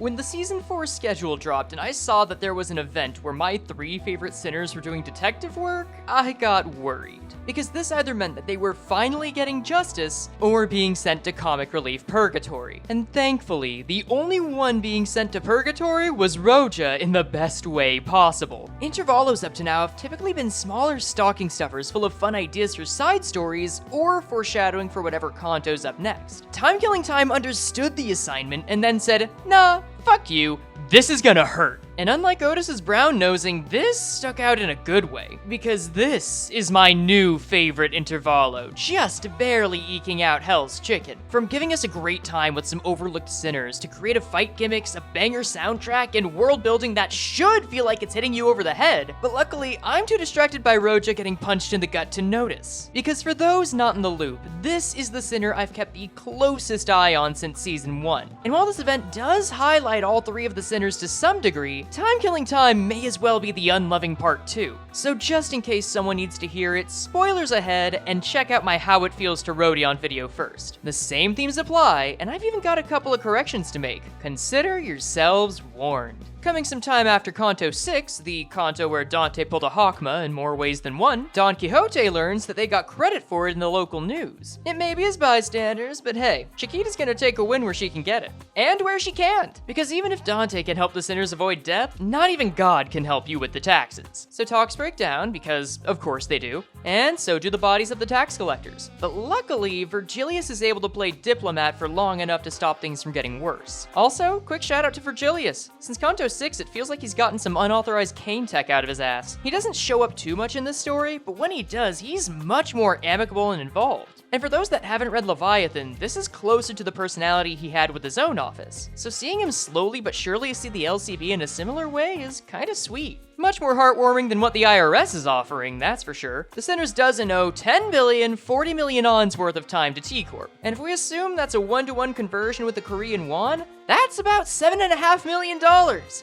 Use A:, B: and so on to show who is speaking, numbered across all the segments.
A: When the Season 4 schedule dropped and I saw that there was an event where my 3 favorite sinners were doing detective work, I got worried. Because this either meant that they were finally getting justice, or being sent to comic relief purgatory. And thankfully, the only one being sent to purgatory was Rodya in the best way possible. Intervalos up to now have typically been smaller stocking stuffers full of fun ideas for side stories, or foreshadowing for whatever Kanto's up next. Timekilling Time understood the assignment and then said, nah, fuck you, this is gonna hurt. And unlike Otis's brown nosing, this stuck out in a good way, because this is my new favorite intervalo, just barely eking out Hell's Chicken. From giving us a great time with some overlooked sinners, to creative fight gimmicks, a banger soundtrack, and world building that should feel like it's hitting you over the head, but luckily, I'm too distracted by Rodya getting punched in the gut to notice. Because for those not in the loop, this is the sinner I've kept the closest eye on since Season 1. And while this event does highlight all 3 of the sinners to some degree, Timekilling Time may as well be the unloving part too. So just in case someone needs to hear it, spoilers ahead, and check out my How It Feels to Rodion video first. The same themes apply, and I've even got a couple of corrections to make. Consider yourselves warned. Coming some time after Kanto 6, the Kanto where Dante pulled a Hakma in more ways than one, Don Quixote learns that they got credit for it in the local news. It may be as bystanders, but hey, Chiquita's gonna take a win where she can get it. And where she can't! Because even if Dante can help the sinners avoid death, not even God can help you with the taxes. So talks break down, because of course they do, and so do the bodies of the tax collectors. But luckily, Virgilius is able to play diplomat for long enough to stop things from getting worse. Also, quick shout out to Virgilius. Since Kanto 6, it feels like he's gotten some unauthorized cane tech out of his ass. He doesn't show up too much in this story, but when he does, he's much more amicable and involved. And for those that haven't read Leviathan, this is closer to the personality he had with his own office. So seeing him slowly but surely see the LCB in a similar way is kinda sweet. Much more heartwarming than what the IRS is offering, that's for sure. The Sinners doesn't owe 10 billion, 40 million ons worth of time to T-Corp. And if we assume that's a 1-to-1 conversion with the Korean won, that's about $7.5 million.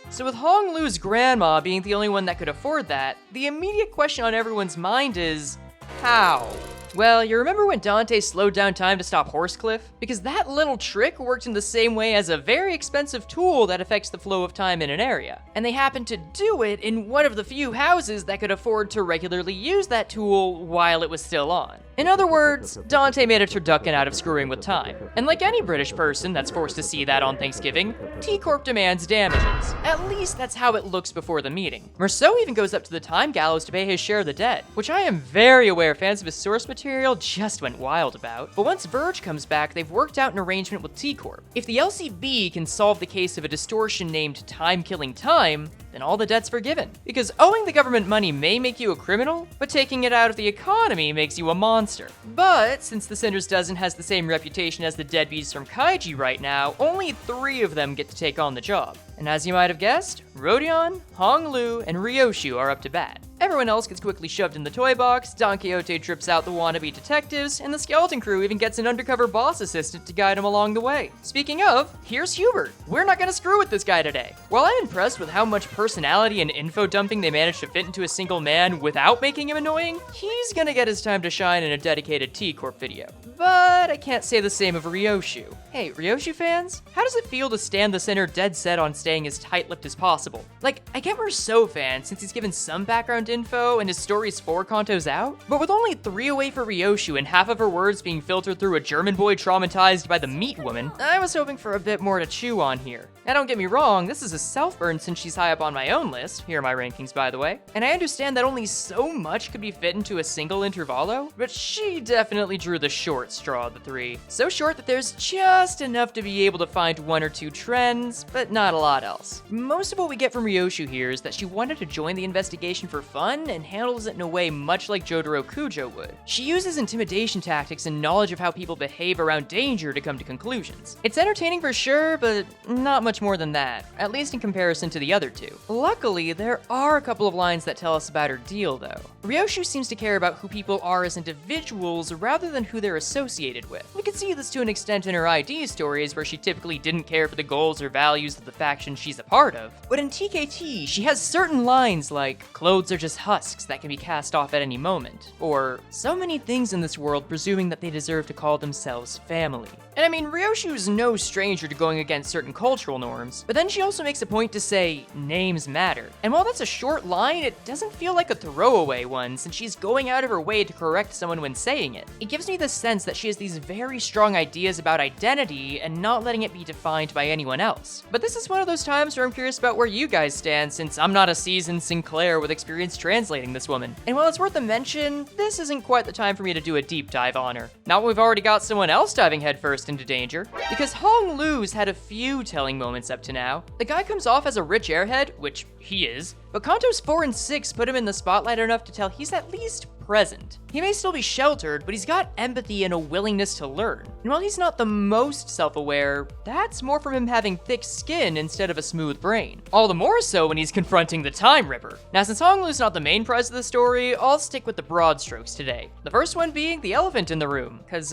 A: So with Hong Lu's grandma being the only one that could afford that, the immediate question on everyone's mind is, how? Well, you remember when Dante slowed down time to stop Horsecliff? Because that little trick worked in the same way as a very expensive tool that affects the flow of time in an area. And they happened to do it in one of the few houses that could afford to regularly use that tool while it was still on. In other words, Dante made a turducken out of screwing with time. And like any British person that's forced to see that on Thanksgiving, T-Corp demands damages. At least that's how it looks before the meeting. Merceau even goes up to the time gallows to pay his share of the debt, which I am very aware fans of his source material just went wild about. But once Verge comes back, they've worked out an arrangement with T-Corp. If the LCB can solve the case of a distortion named Timekilling Time, then all the debt's forgiven. Because owing the government money may make you a criminal, but taking it out of the economy makes you a monster. But since the Sinners dozen has the same reputation as the deadbeats from Kaiji right now, only 3 of them get to take on the job. And as you might have guessed, Rodion, Hong Lu, and Ryoshu are up to bat. Everyone else gets quickly shoved in the toy box, Don Quixote trips out the wannabe detectives, and the skeleton crew even gets an undercover boss assistant to guide him along the way. Speaking of, here's Hubert. We're not gonna screw with this guy today. While I'm impressed with how much personality and info dumping they managed to fit into a single man without making him annoying, he's gonna get his time to shine in a dedicated T-Corp video. But I can't say the same of Ryoshu. Hey, Ryoshu fans, how does it feel to stand the Sinner dead set on staying as tight-lipped as possible? Like, I get Merceau fans since he's given some background info and his story's 4 Kantos out, but with only 3 away for Ryoshu and half of her words being filtered through a German boy traumatized by the meat woman, I was hoping for a bit more to chew on here. Now don't get me wrong, this is a self-burn since she's high up on my own list, here are my rankings by the way, and I understand that only so much could be fit into a single intervalo, but she definitely drew the short straw of the 3. So short that there's just enough to be able to find 1 or 2 trends, but not a lot else. Most of what we get from Ryoshu here is that she wanted to join the investigation for fun and handles it in a way much like Jotaro Kujo would. She uses intimidation tactics and knowledge of how people behave around danger to come to conclusions. It's entertaining for sure, but not much more than that, at least in comparison to the other 2. Luckily, there are a couple of lines that tell us about her deal though. Ryoshu seems to care about who people are as individuals rather than who they're associated with. We can see this to an extent in her ID stories where she typically didn't care for the goals or values of the faction she's a part of. But in TKT, she has certain lines like, "Clothes are just husks that can be cast off at any moment. Or so many things in this world presuming that they deserve to call themselves family. And I mean, Ryoshu's no stranger to going against certain cultural norms, but then she also makes a point to say, names matter. And while that's a short line, it doesn't feel like a throwaway one, since she's going out of her way to correct someone when saying it. It gives me the sense that she has these very strong ideas about identity and not letting it be defined by anyone else. But this is one of those times where I'm curious about where you guys stand, since I'm not a seasoned Sinclair with experience translating this woman. And while it's worth a mention, this isn't quite the time for me to do a deep dive on her. Not when we've already got someone else diving headfirst into danger. Because Hong Lu's had a few telling moments up to now. The guy comes off as a rich airhead, which he is, but Kanto's 4 and 6 put him in the spotlight enough to tell he's at least present. He may still be sheltered, but he's got empathy and a willingness to learn. And while he's not the most self-aware, that's more from him having thick skin instead of a smooth brain. All the more so when he's confronting the Time Ripper. Now, since Hong Lu's not the main prize of the story, I'll stick with the broad strokes today. The first one being the elephant in the room. Cause,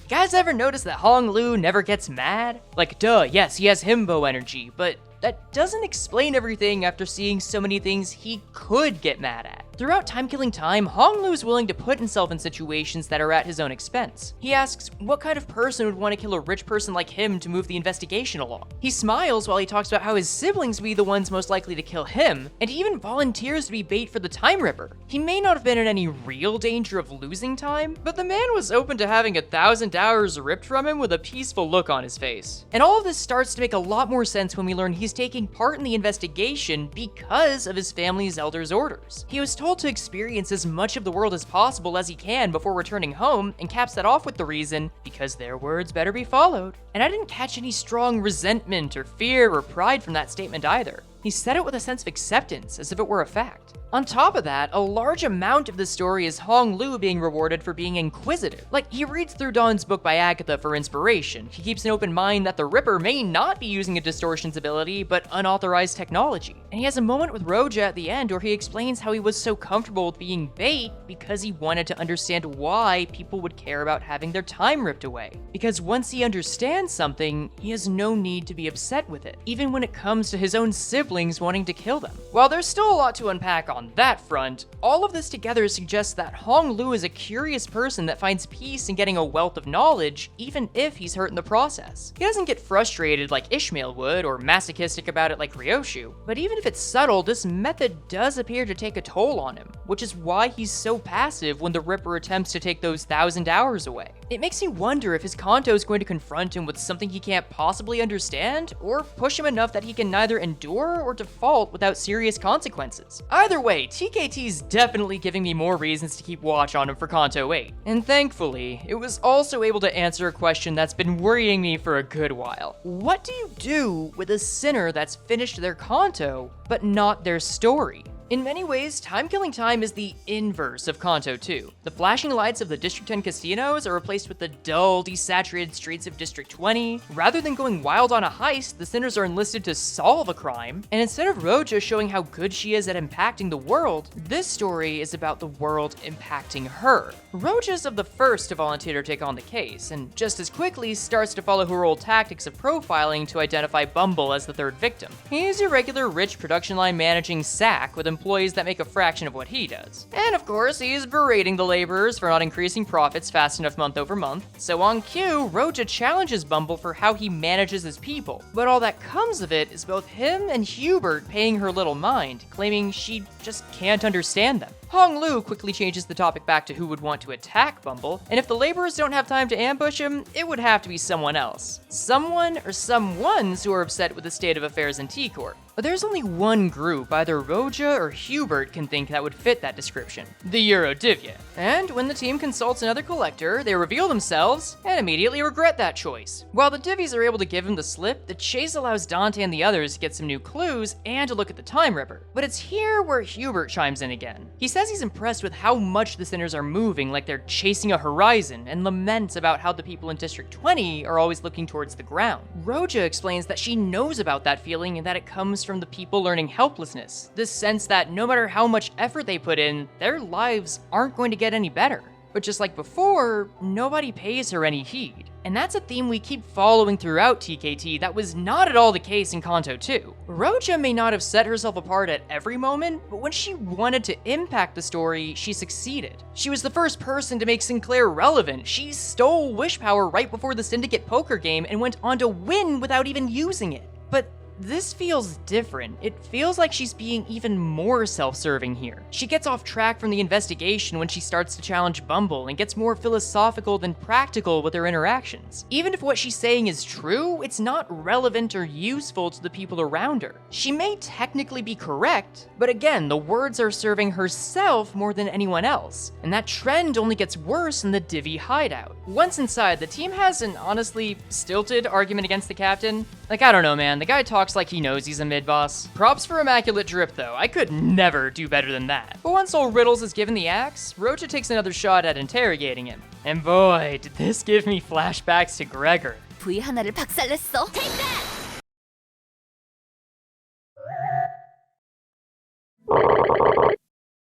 A: guys ever notice that Hong Lu never gets mad? Like, duh, yes, he has himbo energy, but that doesn't explain everything after seeing so many things he could get mad at. Throughout Timekilling time, Hong Lu is willing to put himself in situations that are at his own expense. He asks what kind of person would want to kill a rich person like him to move the investigation along. He smiles while he talks about how his siblings would be the ones most likely to kill him, and he even volunteers to be bait for the Time Ripper. He may not have been in any real danger of losing time, but the man was open to having 1,000 hours ripped from him with a peaceful look on his face. And all of this starts to make a lot more sense when we learn he's taking part in the investigation because of his family's elders' orders. He was told to experience as much of the world as possible as he can before returning home, and caps that off with the reason, because their words better be followed. And I didn't catch any strong resentment or fear or pride from that statement either. He said it with a sense of acceptance, as if it were a fact. On top of that, a large amount of the story is Hong Lu being rewarded for being inquisitive. Like, he reads through Dawn's book by Agatha for inspiration. He keeps an open mind that the Ripper may not be using a distortions ability, but unauthorized technology. And he has a moment with Rodya at the end where he explains how he was so comfortable with being bait because he wanted to understand why people would care about having their time ripped away. Because once he understands something, he has no need to be upset with it, even when it comes to his own siblings wanting to kill them. While there's still a lot to unpack on that front, all of this together suggests that Hong Lu is a curious person that finds peace in getting a wealth of knowledge, even if he's hurt in the process. He doesn't get frustrated like Ishmael would, or masochistic about it like Ryoshu, but even if it's subtle, this method does appear to take a toll on him, which is why he's so passive when the Ripper attempts to take those 1,000 hours away. It makes me wonder if his Kanto is going to confront him with something he can't possibly understand, or push him enough that he can neither endure or default without serious consequences. Either way, TKT's definitely giving me more reasons to keep watch on him for Kanto 8. And thankfully, it was also able to answer a question that's been worrying me for a good while. What do you do with a sinner that's finished their Kanto, but not their story? In many ways, Timekilling Time is the inverse of Kanto 2. The flashing lights of the District 10 casinos are replaced with the dull, desaturated streets of District 20. Rather than going wild on a heist, the sinners are enlisted to solve a crime. And instead of Rodya showing how good she is at impacting the world, this story is about the world impacting her. Rodya's of the first to volunteer to take on the case, and just as quickly starts to follow her old tactics of profiling to identify Bumble as the third victim. He's your regular rich production line managing sack with employees that make a fraction of what he does. And of course, he's berating the laborers for not increasing profits fast enough month over month. So on cue, Rodya challenges Bumble for how he manages his people. But all that comes of it is both him and Hubert paying her little mind, claiming she just can't understand them. Hong Lu quickly changes the topic back to who would want to attack Bumble, and if the laborers don't have time to ambush him, it would have to be someone else. Someone or someones who are upset with the state of affairs in T-Corp. But there's only one group either Rodya or Hubert can think that would fit that description: the Yurodiviye. And when the team consults another collector, they reveal themselves and immediately regret that choice. While the Divies are able to give him the slip, the chase allows Dante and the others to get some new clues and to look at the Time Ripper. But it's here where Hubert chimes in again. He says he's impressed with how much the sinners are moving like they're chasing a horizon, and laments about how the people in District 20 are always looking towards the ground. Rodya explains that she knows about that feeling and that it comes from the people learning helplessness, this sense that no matter how much effort they put in, their lives aren't going to get any better. But just like before, nobody pays her any heed. And that's a theme we keep following throughout TKT that was not at all the case in Kanto 2. Rodya may not have set herself apart at every moment, but when she wanted to impact the story, she succeeded. She was the first person to make Sinclair relevant. She stole wish power right before the Syndicate poker game and went on to win without even using it. But this feels different. It feels like she's being even more self-serving here. She gets off track from the investigation when she starts to challenge Bumble and gets more philosophical than practical with her interactions. Even if what she's saying is true, it's not relevant or useful to the people around her. She may technically be correct, but again, the words are serving herself more than anyone else, and that trend only gets worse in the Divi hideout. Once inside, the team has an honestly stilted argument against the captain. Like, I don't know, man, the guy talks like he knows he's a mid-boss. Props for immaculate drip though, I could never do better than that. But once old Riddles is given the axe, Rodya takes another shot at interrogating him. And boy, did this give me flashbacks to Gregor.
B: V 하나를 박살냈어. Take that!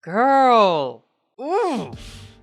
A: Girl! Ooh!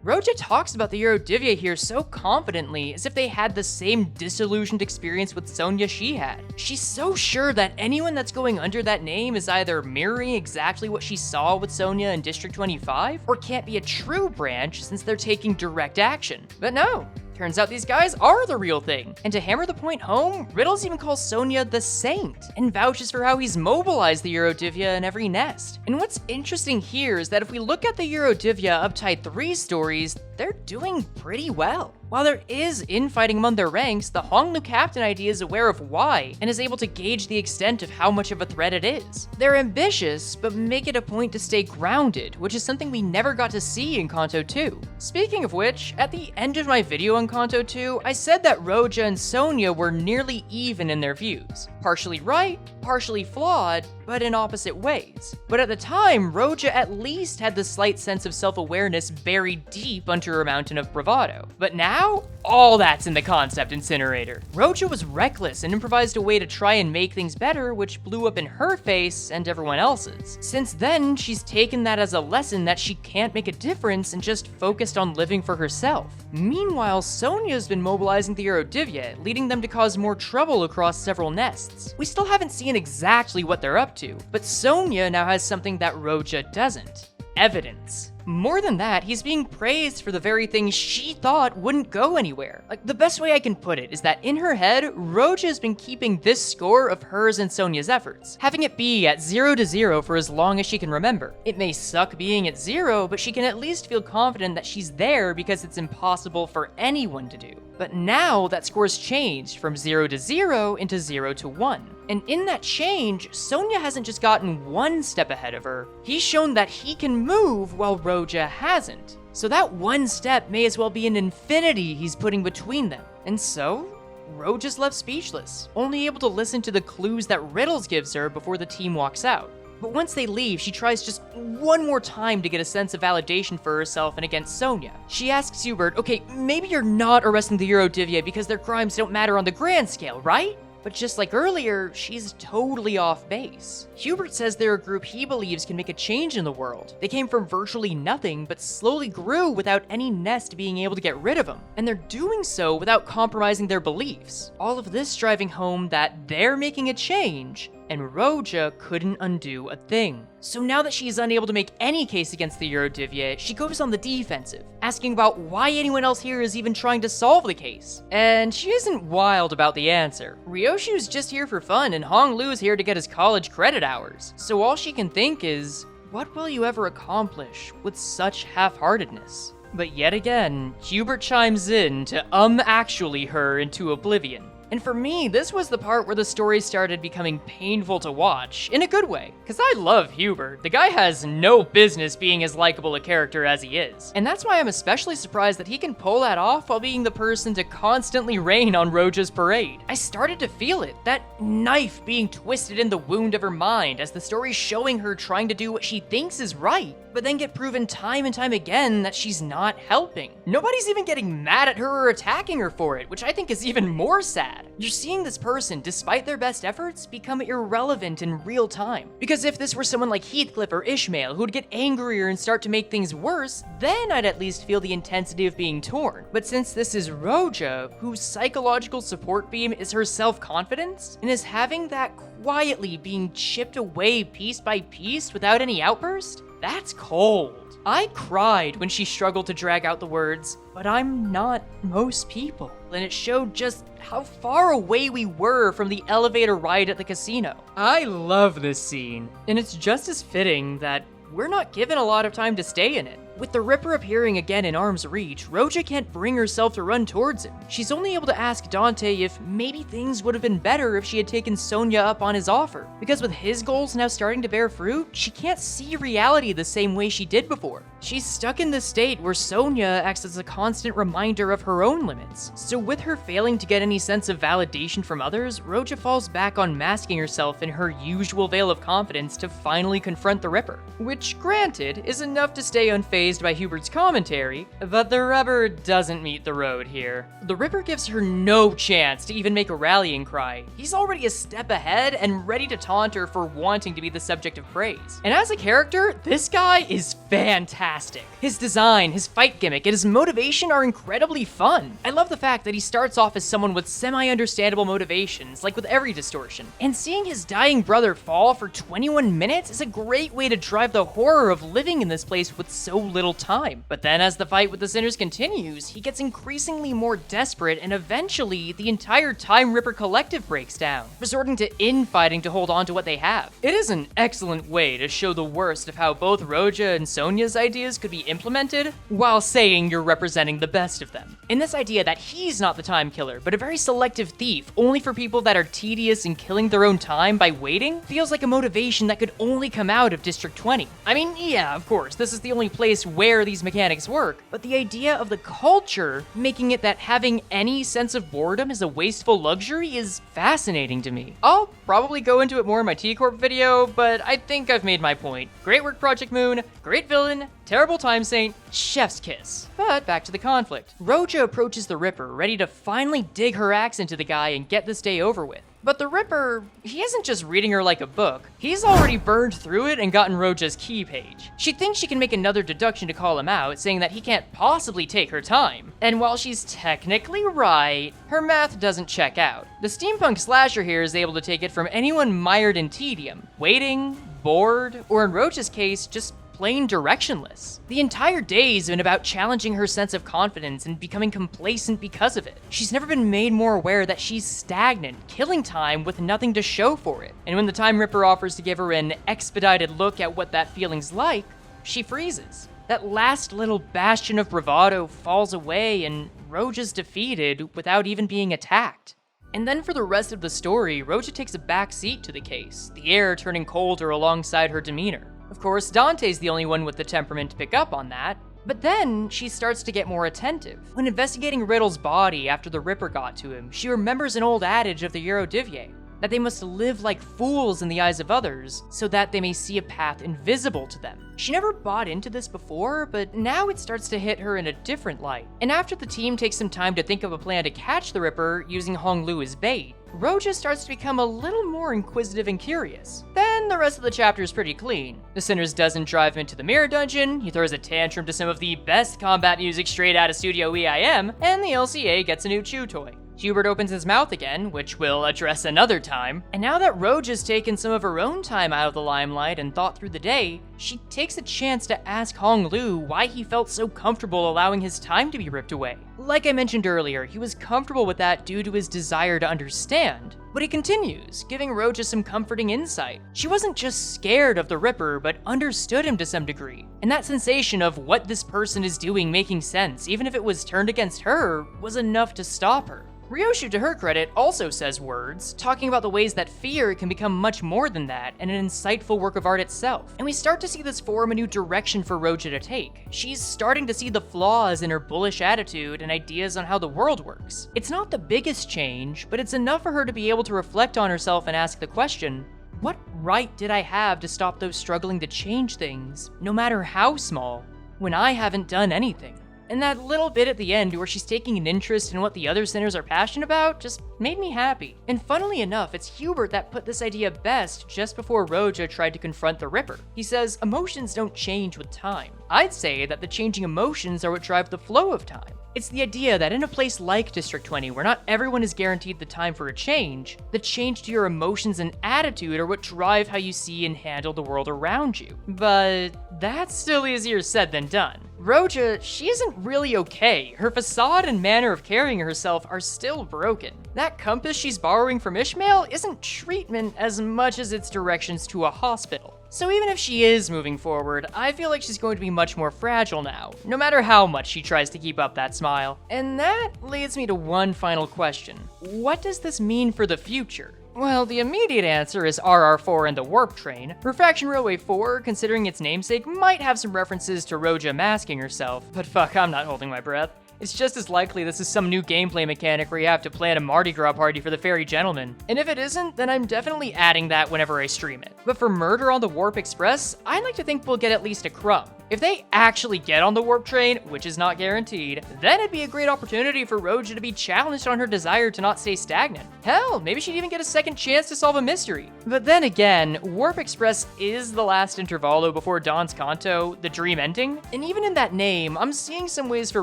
A: Rodya talks about the Yurodiviye here so confidently, as if they had the same disillusioned experience with Sonya she had. She's so sure that anyone that's going under that name is either mirroring exactly what she saw with Sonya in District 25, or can't be a true branch since they're taking direct action. But no. Turns out these guys are the real thing. And to hammer the point home, Riddles even calls Sonya the Saint, and vouches for how he's mobilized the Yurodiviye in every nest. And what's interesting here is that if we look at the Yurodiviye Uptide 3 stories, they're doing pretty well. While there is infighting among their ranks, the Hong Lu captain idea is aware of why, and is able to gauge the extent of how much of a threat it is. They're ambitious, but make it a point to stay grounded, which is something we never got to see in Kanto 2. Speaking of which, at the end of my video on Kanto 2, I said that Rodya and Sonya were nearly even in their views. Partially right, partially flawed, but in opposite ways. But at the time, Rodya at least had the slight sense of self-awareness buried deep under her mountain of bravado. But now, all that's in the concept incinerator. Rodya was reckless and improvised a way to try and make things better, which blew up in her face and everyone else's. Since then, she's taken that as a lesson that she can't make a difference and just focused on living for herself. Meanwhile, Sonya's been mobilizing the Yurodiviye, leading them to cause more trouble across several nests. We still haven't seen exactly what they're up to, but Sonya now has something that Rodya doesn't. Evidence. More than that, he's being praised for the very thing she thought wouldn't go anywhere. Like, the best way I can put it is that in her head, Rodya has been keeping this score of hers and Sonya's efforts, having it be at 0-0 for as long as she can remember. It may suck being at 0, but she can at least feel confident that she's there because it's impossible for anyone to do. But now that score's changed from 0-0 into 0-1. And in that change, Sonya hasn't just gotten one step ahead of her, he's shown that he can move while Rodya hasn't. So that one step may as well be an infinity he's putting between them. And so, Rodya's left speechless, only able to listen to the clues that Riddles gives her before the team walks out. But once they leave, she tries just one more time to get a sense of validation for herself and against Sonya. She asks Hubert, okay, maybe you're not arresting the Yurodiviye because their crimes don't matter on the grand scale, right? But just like earlier, she's totally off base. Hubert says they're a group he believes can make a change in the world. They came from virtually nothing, but slowly grew without any nest being able to get rid of them. And they're doing so without compromising their beliefs. All of this driving home that they're making a change, and Rodya couldn't undo a thing. So now that she's unable to make any case against the Yurodiviye, she goes on the defensive, asking about why anyone else here is even trying to solve the case. And she isn't wild about the answer. Ryoshu's just here for fun, and Hong Lu's here to get his college credit hours. So all she can think is, what will you ever accomplish with such half-heartedness? But yet again, Hubert chimes in to actually her into oblivion. And for me, this was the part where the story started becoming painful to watch, in a good way. Cause I love Hubert. The guy has no business being as likable a character as he is. And that's why I'm especially surprised that he can pull that off while being the person to constantly rain on Rodya's parade. I started to feel it, that knife being twisted in the wound of her mind as the story's showing her trying to do what she thinks is right. but then get proven time and time again that she's not helping. Nobody's even getting mad at her or attacking her for it, which I think is even more sad. You're seeing this person, despite their best efforts, become irrelevant in real time. Because if this were someone like Heathcliff or Ishmael who would get angrier and start to make things worse, then I'd at least feel the intensity of being torn. But since this is Rodya, whose psychological support beam is her self-confidence, and is having that quietly being chipped away piece by piece without any outburst, that's cold. I cried when she struggled to drag out the words, "But I'm not most people." And it showed just how far away we were from the elevator ride at the casino. I love this scene, and it's just as fitting that we're not given a lot of time to stay in it. With the Ripper appearing again in arm's reach, Rodya can't bring herself to run towards him. She's only able to ask Dante if maybe things would have been better if she had taken Sonia up on his offer. Because with his goals now starting to bear fruit, she can't see reality the same way she did before. She's stuck in this state where Sonia acts as a constant reminder of her own limits. So with her failing to get any sense of validation from others, Rodya falls back on masking herself in her usual veil of confidence to finally confront the Ripper. Which, granted, is enough to stay unfazed by Hubert's commentary, but the rubber doesn't meet the road here. The Ripper gives her no chance to even make a rallying cry. He's already a step ahead and ready to taunt her for wanting to be the subject of praise. And as a character, this guy is fantastic. His design, his fight gimmick, and his motivation are incredibly fun. I love the fact that he starts off as someone with semi-understandable motivations, like with every distortion. And seeing his dying brother fall for 21 minutes is a great way to drive the horror of living in this place with so little time. But then as the fight with the Sinners continues, he gets increasingly more desperate, and eventually the entire Time Ripper collective breaks down, resorting to infighting to hold on to what they have. It is an excellent way to show the worst of how both Rodya and Sonia's ideas could be implemented, while saying you're representing the best of them. In this idea that he's not the time killer, but a very selective thief, only for people that are tedious and killing their own time by waiting, feels like a motivation that could only come out of District 20. I mean, yeah, of course, this is the only place where these mechanics work, but the idea of the culture making it that having any sense of boredom is a wasteful luxury is fascinating to me. I'll probably go into it more in my T-Corp video, but I think I've made my point. Great work, Project Moon, great villain, terrible time saint, chef's kiss. But back to the conflict. Rodya approaches the Ripper, ready to finally dig her axe into the guy and get this day over with. But the Ripper, he isn't just reading her like a book. He's already burned through it and gotten Rodya's key page. She thinks she can make another deduction to call him out, saying that he can't possibly take her time. And while she's technically right, her math doesn't check out. The steampunk slasher here is able to take it from anyone mired in tedium, waiting, bored, or in Rodya's case, just plain directionless. The entire day's been about challenging her sense of confidence and becoming complacent because of it. She's never been made more aware that she's stagnant, killing time with nothing to show for it. And when the Time Ripper offers to give her an expedited look at what that feeling's like, she freezes. That last little bastion of bravado falls away and Rodya's defeated without even being attacked. And then for the rest of the story, Rodya takes a back seat to the case, the air turning colder alongside her demeanor. Of course, Dante's the only one with the temperament to pick up on that, but then she starts to get more attentive. When investigating Riddle's body after the Ripper got to him, she remembers an old adage of the Yurodiviye, that they must live like fools in the eyes of others, so that they may see a path invisible to them. She never bought into this before, but now it starts to hit her in a different light. And after the team takes some time to think of a plan to catch the Ripper using Hong Lu as bait, Rodya starts to become a little more inquisitive and curious. Then the rest of the chapter is pretty clean. The Sinners doesn't drive him into the mirror dungeon, he throws a tantrum to some of the best combat music straight out of Studio EIM, and the LCA gets a new chew toy. Hubert opens his mouth again, which we'll address another time, and now that Rodya's taken some of her own time out of the limelight and thought through the day, she takes a chance to ask Hong Lu why he felt so comfortable allowing his time to be ripped away. Like I mentioned earlier, he was comfortable with that due to his desire to understand. But he continues, giving Rodya some comforting insight. She wasn't just scared of the Ripper, but understood him to some degree. And that sensation of what this person is doing making sense, even if it was turned against her, was enough to stop her. Ryoshu, to her credit, also says words, talking about the ways that fear can become much more than that, and an insightful work of art itself. And we start to see this form a new direction for Rodya to take. She's starting to see the flaws in her bullish attitude and ideas on how the world works. It's not the biggest change, but it's enough for her to be able to reflect on herself and ask the question, What right did I have to stop those struggling to change things, no matter how small, when I haven't done anything? And that little bit at the end where she's taking an interest in what the other sinners are passionate about just made me happy. And funnily enough, it's Hubert that put this idea best just before Rodya tried to confront the Ripper. He says, emotions don't change with time. I'd say that the changing emotions are what drive the flow of time. It's the idea that in a place like District 20, where not everyone is guaranteed the time for a change, the change to your emotions and attitude are what drive how you see and handle the world around you. But that's still easier said than done. Rodya, she isn't really okay. Her facade and manner of carrying herself are still broken. That compass she's borrowing from Ishmael isn't treatment as much as it's directions to a hospital. So even if she is moving forward, I feel like she's going to be much more fragile now, no matter how much she tries to keep up that smile. And that leads me to one final question. What does this mean for the future? Well, the immediate answer is RR4 and the Warp Train. Refraction Railway 4, considering its namesake, might have some references to Rodya masking herself, but fuck, I'm not holding my breath. It's just as likely this is some new gameplay mechanic where you have to plan a Mardi Gras party for the Fairy Gentleman. And if it isn't, then I'm definitely adding that whenever I stream it. But for Murder on the Warp Express, I'd like to think we'll get at least a crumb. If they actually get on the Warp Train, which is not guaranteed, then it'd be a great opportunity for Rodya to be challenged on her desire to not stay stagnant. Hell, maybe she'd even get a second chance to solve a mystery. But then again, Warp Express is the last intervallo before Dawn's Kanto, the dream ending, and even in that name, I'm seeing some ways for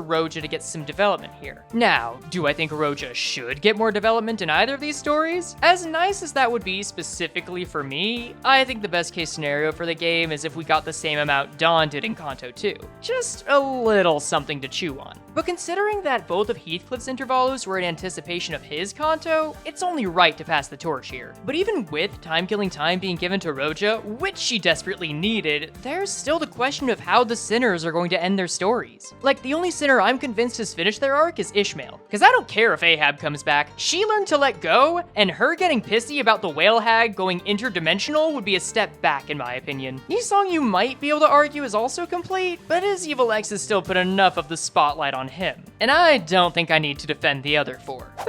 A: Rodya to get some development here. Now, do I think Rodya should get more development in either of these stories? As nice as that would be specifically for me, I think the best case scenario for the game is if we got the same amount Dawn did in Kanto 2. Just a little something to chew on. But considering that both of Heathcliff's intervalos were in anticipation of his Kanto, it's only right to pass the torch here. But even with time-killing time being given to Rodya, which she desperately needed, there's still the question of how the sinners are going to end their stories. Like, the only sinner I'm convinced has finished their arc is Ishmael. Cause I don't care if Ahab comes back, she learned to let go, and her getting pissy about the whale hag going interdimensional would be a step back in my opinion. Yisong you might be able to argue is also complete, but his evil ex has still put enough of the spotlight on him. And I don't think I need to defend the other four. But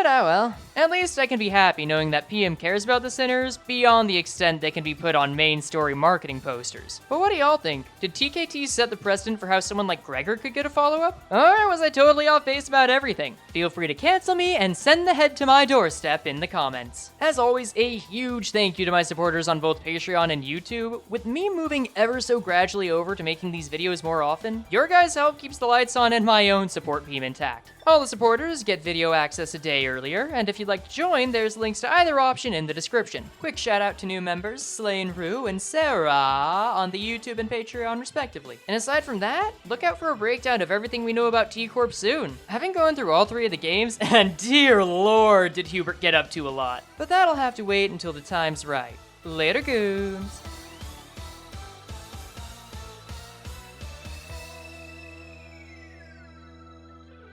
A: oh well. At least I can be happy knowing that PM cares about the sinners beyond the extent they can be put on main story marketing posters. But what do y'all think? Did TKT set the precedent for how someone like Gregor could get a follow-up? Or was I totally off base about everything? Feel free to cancel me and send the head to my doorstep in the comments. As always, a huge thank you to my supporters on both Patreon and YouTube. With me moving ever so gradually over to making these videos more often, your guys' help keeps the lights on and my own support beam intact. All the supporters get video access a day earlier, and if you'd like to join, there's links to either option in the description. Quick shout out to new members, Slain Rue and Sarah, on the YouTube and Patreon respectively. And aside from that, look out for a breakdown of everything we know about T-Corp soon. Having gone through all three of the games, and dear lord did Hubert get up to a lot. But that'll have to wait until the time's right. Later, goons.